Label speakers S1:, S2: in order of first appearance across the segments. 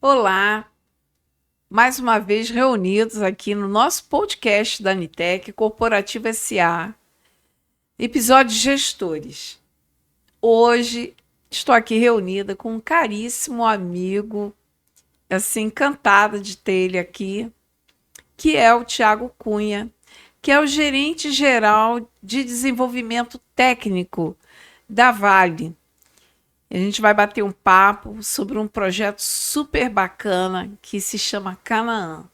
S1: Olá, mais uma vez reunidos aqui no nosso podcast da Nitec Corporativa SA, episódio Gestores. Hoje estou aqui reunida com um caríssimo amigo, assim, encantada de ter ele aqui, que é o Tiago Cunha, que é o gerente geral de desenvolvimento técnico da Vale. A gente vai bater um papo sobre um projeto super bacana que se chama Canaã.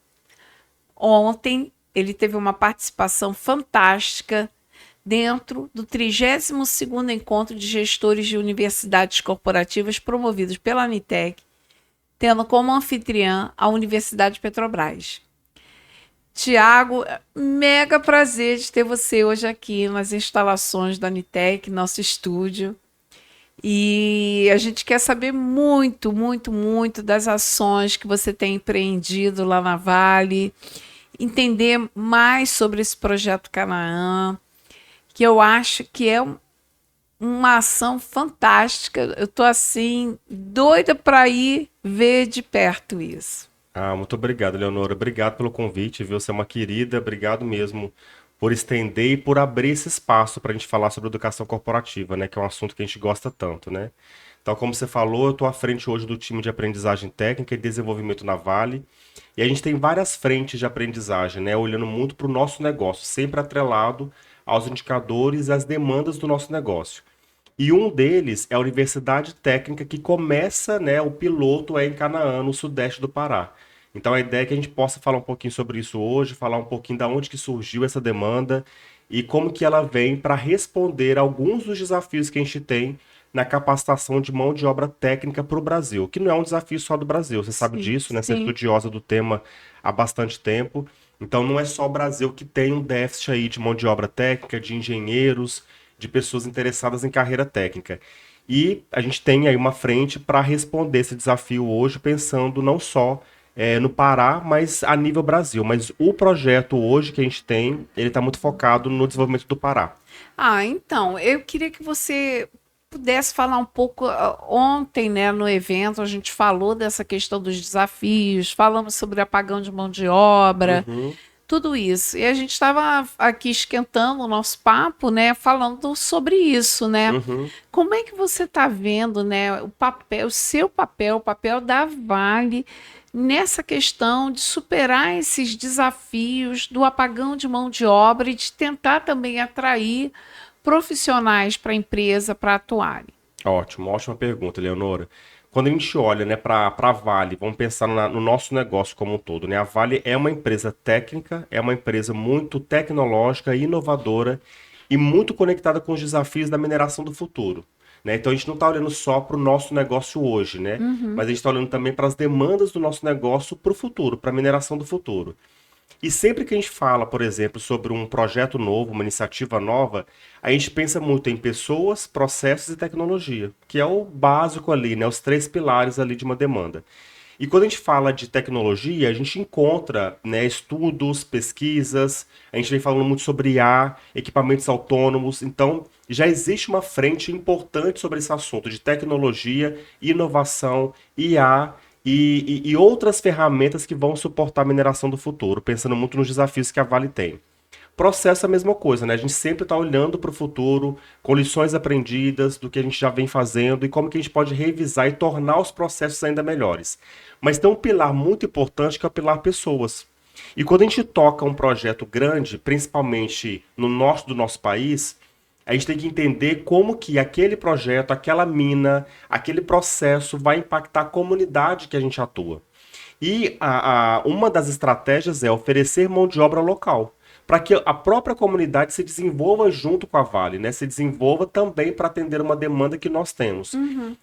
S1: Ontem ele teve uma participação fantástica dentro do 32º Encontro de Gestores de Universidades Corporativas promovidos pela Nitec, tendo como anfitriã a Universidade Petrobras. Tiago, mega prazer de ter você hoje aqui nas instalações da Nitec, nosso estúdio. E a gente quer saber muito das ações que você tem empreendido lá na Vale, entender mais sobre esse projeto Canaã, que eu acho que é uma ação fantástica. Eu estou assim, doida para ir ver de perto isso.
S2: Muito obrigado, Leonora. Obrigado pelo convite, viu? Você é uma querida. Obrigado mesmo por estender e por abrir esse espaço para a gente falar sobre educação corporativa, né? Que é um assunto que a gente gosta tanto, né? Então, como você falou, eu estou à frente hoje do time de aprendizagem técnica e desenvolvimento na Vale. E a gente tem várias frentes de aprendizagem, né? Olhando muito para o nosso negócio, sempre atrelado aos indicadores e às demandas do nosso negócio. E um deles é a Universidade Técnica que começa, né, o piloto é em Canaã, no sudeste do Pará. Então a ideia é que a gente possa falar um pouquinho sobre isso hoje, falar um pouquinho da onde que surgiu essa demanda e como que ela vem para responder a alguns dos desafios que a gente tem na capacitação de mão de obra técnica para o Brasil, que não é um desafio só do Brasil, você sabe
S1: Sim,
S2: disso, né? Você é
S1: sim.
S2: estudiosa do tema há bastante tempo. Então não é só o Brasil que tem um déficit aí de mão de obra técnica, de engenheiros, de pessoas interessadas em carreira técnica. E a gente tem aí uma frente para responder esse desafio hoje, pensando não só no Pará, mas a nível Brasil. Mas o projeto hoje que a gente tem, ele está muito focado no desenvolvimento do Pará.
S1: Então, eu queria que você pudesse falar um pouco. Ontem, né, no evento, a gente falou dessa questão dos desafios, falamos sobre apagão de mão de obra,
S2: Uhum,
S1: tudo isso. E a gente estava aqui esquentando o nosso papo, né, falando sobre isso, né?
S2: uhum.
S1: Como é que você está vendo, né, o papel, o seu papel, o papel da Vale nessa questão de superar esses desafios do apagão de mão de obra e de tentar também atrair profissionais para a empresa para atuarem?
S2: Ótimo, ótima pergunta, Leonora. Quando a gente olha, né, para a Vale, vamos pensar no nosso negócio como um todo, né? A Vale é uma empresa técnica, é uma empresa muito tecnológica, inovadora e muito conectada com os desafios da mineração do futuro, né? Então a gente não está olhando só para o nosso negócio hoje, né? Mas a gente está olhando também para as demandas do nosso negócio para o futuro, para a mineração do futuro. E sempre que a gente fala, por exemplo, sobre um projeto novo, uma iniciativa nova, a gente pensa muito em pessoas, processos e tecnologia, que é o básico ali, né? Os três pilares ali de uma demanda. E quando a gente fala de tecnologia, a gente encontra, né, estudos, pesquisas, a gente vem falando muito sobre IA, equipamentos autônomos, então já existe uma frente importante sobre esse assunto de tecnologia, inovação, IA e outras ferramentas que vão suportar a mineração do futuro, pensando muito nos desafios que a Vale tem. Processo é a mesma coisa, né? A gente sempre está olhando para o futuro, com lições aprendidas do que a gente já vem fazendo e como que a gente pode revisar e tornar os processos ainda melhores. Mas tem um pilar muito importante que é o pilar pessoas. E quando a gente toca um projeto grande, principalmente no norte do nosso país, a gente tem que entender como que aquele projeto, aquela mina, aquele processo vai impactar a comunidade que a gente atua. E uma das estratégias é oferecer mão de obra local, para que a própria comunidade se desenvolva junto com a Vale, né? Se desenvolva também para atender uma demanda que nós temos.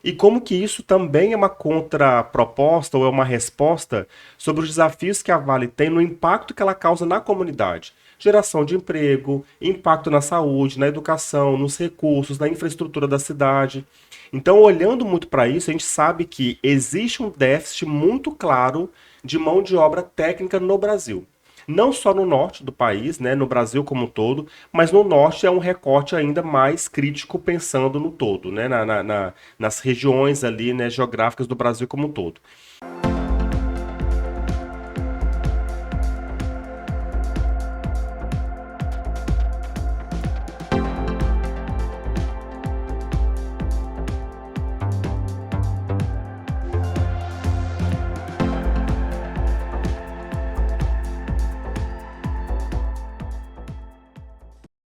S2: E como que isso também é uma contraproposta ou é uma resposta sobre os desafios que a Vale tem no impacto que ela causa na comunidade. Geração de emprego, impacto na saúde, na educação, nos recursos, na infraestrutura da cidade. Então, olhando muito para isso, a gente sabe que existe um déficit muito claro de mão de obra técnica no Brasil. Não só no norte do país, né, no Brasil como um todo, mas no norte é um recorte ainda mais crítico pensando no todo, né, nas regiões ali, né, geográficas do Brasil como um todo.